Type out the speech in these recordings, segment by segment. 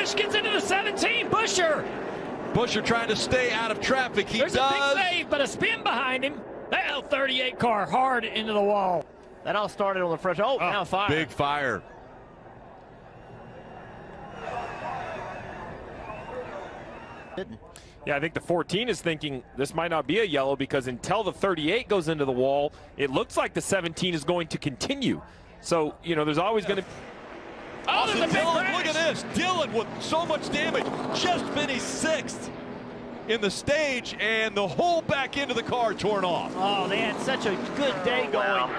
Busch gets into the 17. Buscher trying to stay out of traffic. There's a big save, but a spin behind him. That L38 car hard into the wall. That all started on the front. Oh, now fire. Big fire. Yeah, I think the 14 is thinking this might not be a yellow because until the 38 goes into the wall, it looks like the 17 is going to continue. So, you know, there's always going to... Oh, there's a big crash. Look at this. Dillon with so much damage just finished 6th in the stage, and the whole back end of the car torn off. Oh, they had such a good day going.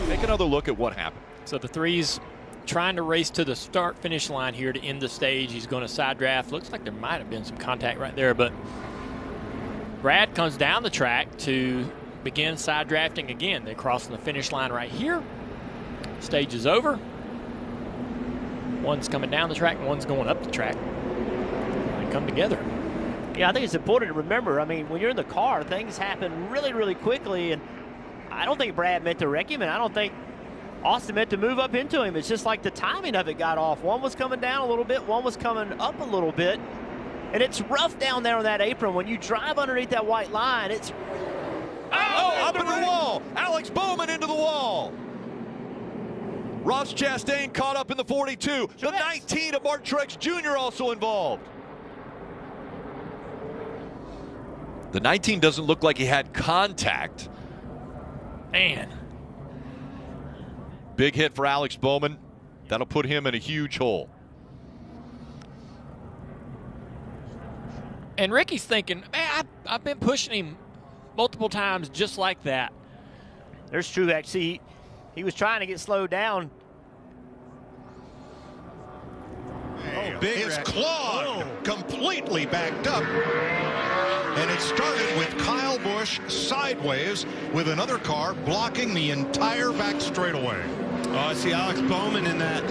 Take another look at what happened. So the 3's trying to race to the start-finish line here to end the stage. He's going to side draft. Looks like there might have been some contact right there, but Brad comes down the track to begin side drafting again. They're crossing the finish line right here. Stage is over. One's coming down the track and one's going up the track. They come together. Yeah, I think it's important to remember, I mean, when you're in the car, things happen really, really quickly, and I don't think Brad meant to wreck him, and I don't think Austin meant to move up into him. It's just like the timing of it got off. One was coming down a little bit, one was coming up a little bit, and it's rough down there on that apron. When you drive underneath that white line, it's... Oh, up in the wall. Alex Bowman into the wall. Ross Chastain caught up in the 42. The 19 of Mark Truex Jr. also involved. The 19 doesn't look like he had contact. Man. Big hit for Alex Bowman. That'll put him in a huge hole. And Ricky's thinking, man, I've been pushing him multiple times just like that. There's Truex. See, he was trying to get slowed down. Oh, it's clogged, completely backed up. And it started with Kyle Busch sideways with another car blocking the entire back straightaway. Oh, I see Alex Bowman in that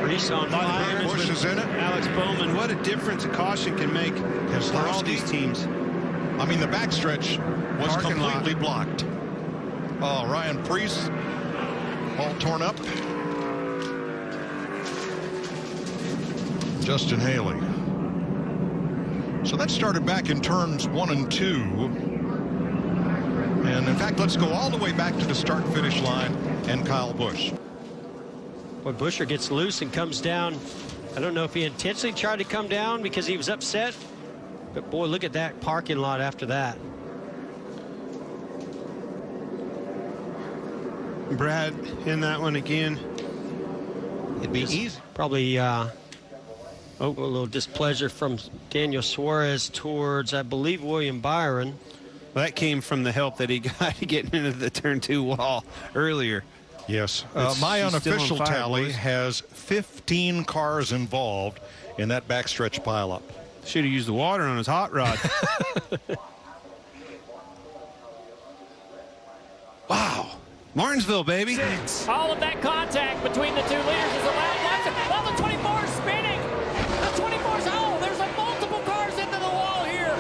race on fire. Busch is in it. Alex Bowman, what a difference a caution can make for all these teams. I mean, the backstretch was Parking completely lot. blocked. Oh, Ryan Preece, all torn up. Justin Haley. So that started back in turns 1 and 2. And in fact, let's go all the way back to the start-finish line and Kyle Busch. When Buscher gets loose and comes down, I don't know if he intentionally tried to come down because he was upset, but boy, look at that parking lot after that. Brad in that one again. It'd be easy. Probably a little displeasure from Daniel Suarez towards, I believe, William Byron. Well, that came from the help that he got getting into the turn 2 wall earlier. Yes. My unofficial tally has 15 cars involved in that backstretch pileup. Should have used the water on his hot rod. Wow. Martinsville, baby. All of that contact between the two leaders is allowed. Well, the 24 is spinning. The 24's, oh, there's multiple cars into the wall here.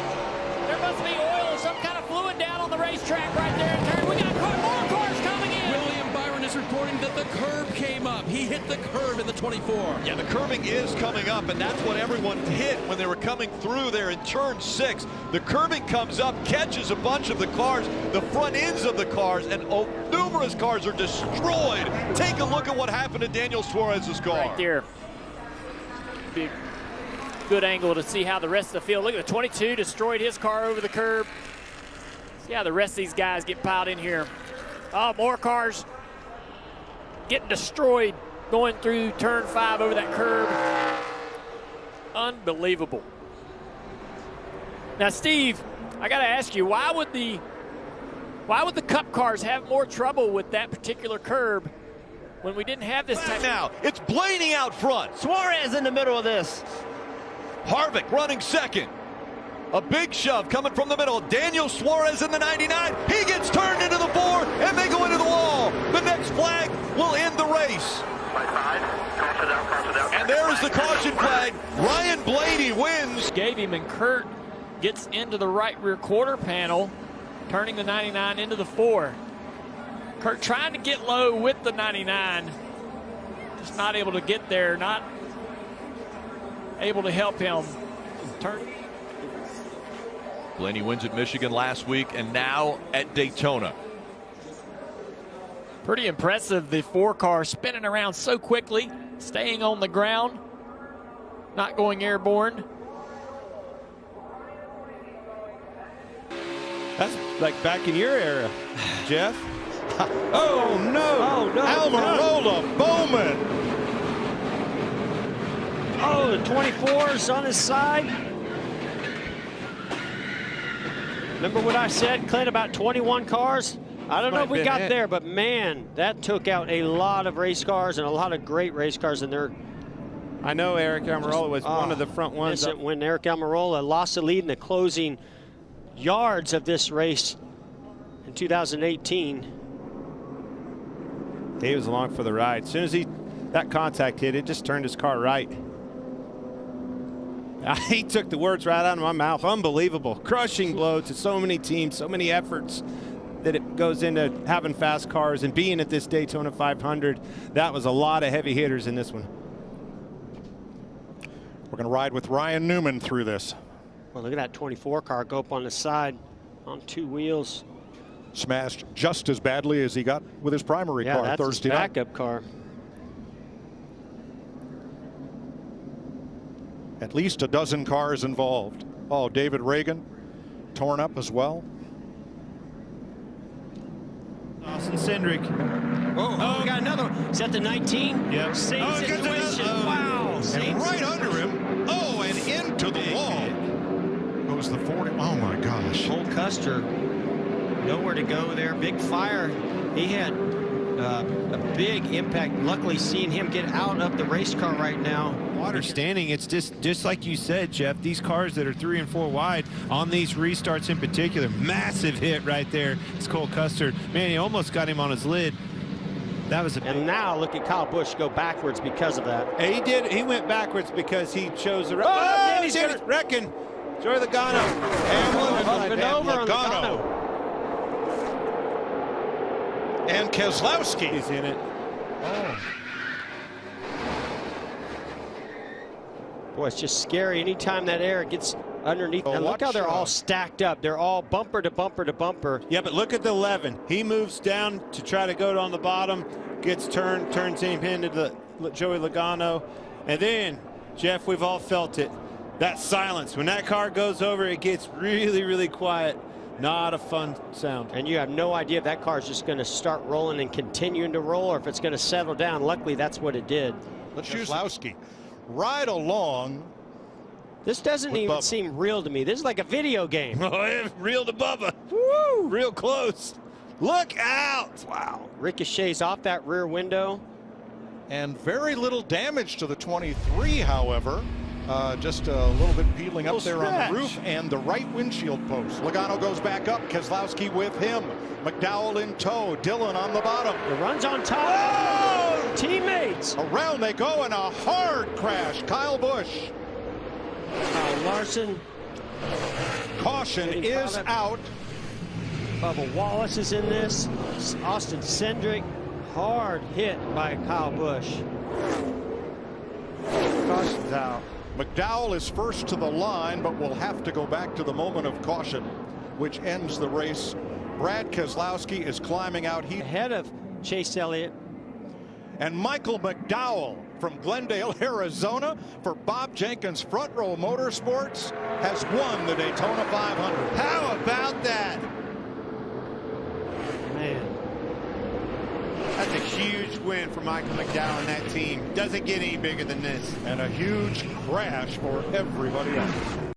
There must be oil or some kind of fluid down on the racetrack right there in turn. We got more cars coming in. William Byron is reporting that the curb came up. He hit the curb in the 24. Yeah, the curbing is coming up, and that's what everyone hit when they were coming through there in turn 6. The curbing comes up, catches a bunch of the cars, the front ends of the cars, and numerous cars are destroyed. Take a look at what happened to Daniel Suarez's car. Right there. Big, good angle to see how the rest of the field. Look at the 22 destroyed his car over the curb. See how the rest of these guys get piled in here. Oh, more cars getting destroyed going through turn 5 over that curb. Unbelievable. Now, Steve, I got to ask you, why would the Cup cars have more trouble with that particular curb when we didn't have this type? Now, it's Blaney out front. Suarez in the middle of this. Harvick running second. A big shove coming from the middle. Daniel Suarez in the 99. He gets turned into the 4, and they go into the wall. The next flag will end the race. And there's the caution flag. Ryan Blaney wins. Gave him, and Kurt gets into the right rear quarter panel, turning the 99 into the 4. Kurt trying to get low with the 99. Just not able to get there, not able to help him. Turn. Blaney wins at Michigan last week and now at Daytona. Pretty impressive, the 4-car spinning around so quickly, staying on the ground, not going airborne. That's like back in your era, Jeff. Oh, no. Oh, no. Almirola Bowman. Oh, the 24's on his side. Remember what I said, Clint, about 21 cars? I don't know if we got there, but man, that took out a lot of race cars and a lot of great race cars in there. I know Eric Almirola was one of the front ones. When Eric Almirola lost the lead in the closing yards of this race in 2018. He was along for the ride. As soon as that contact hit, it just turned his car right. He took the words right out of my mouth. Unbelievable. Crushing blow to so many teams, so many efforts that it goes into having fast cars and being at this Daytona 500. That was a lot of heavy hitters in this one. We're going to ride with Ryan Newman through this. Well, look at that 24 car go up on the side on 2 wheels. Smashed just as badly as he got with his primary car that's Thursday his night. backup car. At least a dozen cars involved. Oh, David Reagan torn up as well. Austin Cindric. Oh, we got another one. Is that the 19? Yep. Same situation. Wow. And right under him. Oh, and into the wall. Goes the 40. Oh, my gosh. Cole Custer, nowhere to go there. Big fire. He had a big impact. Luckily, seeing him get out of the race car right now. Water standing, it's just like you said, Jeff, these cars that are 3 and 4 wide on these restarts in particular, massive hit right there. It's Cole Custer. Man, he almost got him on his lid. That was a And now look at Kyle Busch go backwards because of that. He did. He went backwards because he chose the Danny's Danny's wrecking. Joey Logano. Hamlin up and over on Logano. And Keselowski. He's in it. Boy, it's just scary. Anytime that air gets underneath. And look how they're all stacked up. They're all bumper to bumper to bumper. Yeah, but look at the 11. He moves down to try to go on the bottom, gets turns him into the Joey Logano. And then, Jeff, we've all felt it. That silence. When that car goes over, it gets really, really quiet. Not a fun sound. And you have no idea if that car is just going to start rolling and continuing to roll or if it's going to settle down. Luckily, that's what it did. Let's use Keselowski. Right along. This doesn't even Bubba. seem real to me. This is like a video game. Oh, real to Bubba. Woo! Real close. Look out. Wow. Ricochets off that rear window. And very little damage to the 23, however. Just a little bit peeling up there on the roof and the right windshield post. Logano goes back up. Keselowski with him. McDowell in tow. Dillon on the bottom. The run's on top. Oh! Teammates. Around they go in a hard crash. Kyle Busch. Kyle Larson. Caution is out. Bubba Wallace is in this. Austin Cindric. Hard hit by Kyle Busch. Caution's out. McDowell is first to the line, but will have to go back to the moment of caution, which ends the race. Brad Keselowski is climbing out. He ahead of Chase Elliott. And Michael McDowell from Glendale, Arizona, for Bob Jenkins Front Row Motorsports, has won the Daytona 500. How about that? Man. That's a huge win for Michael McDowell and that team. Doesn't get any bigger than this. And a huge crash for everybody else.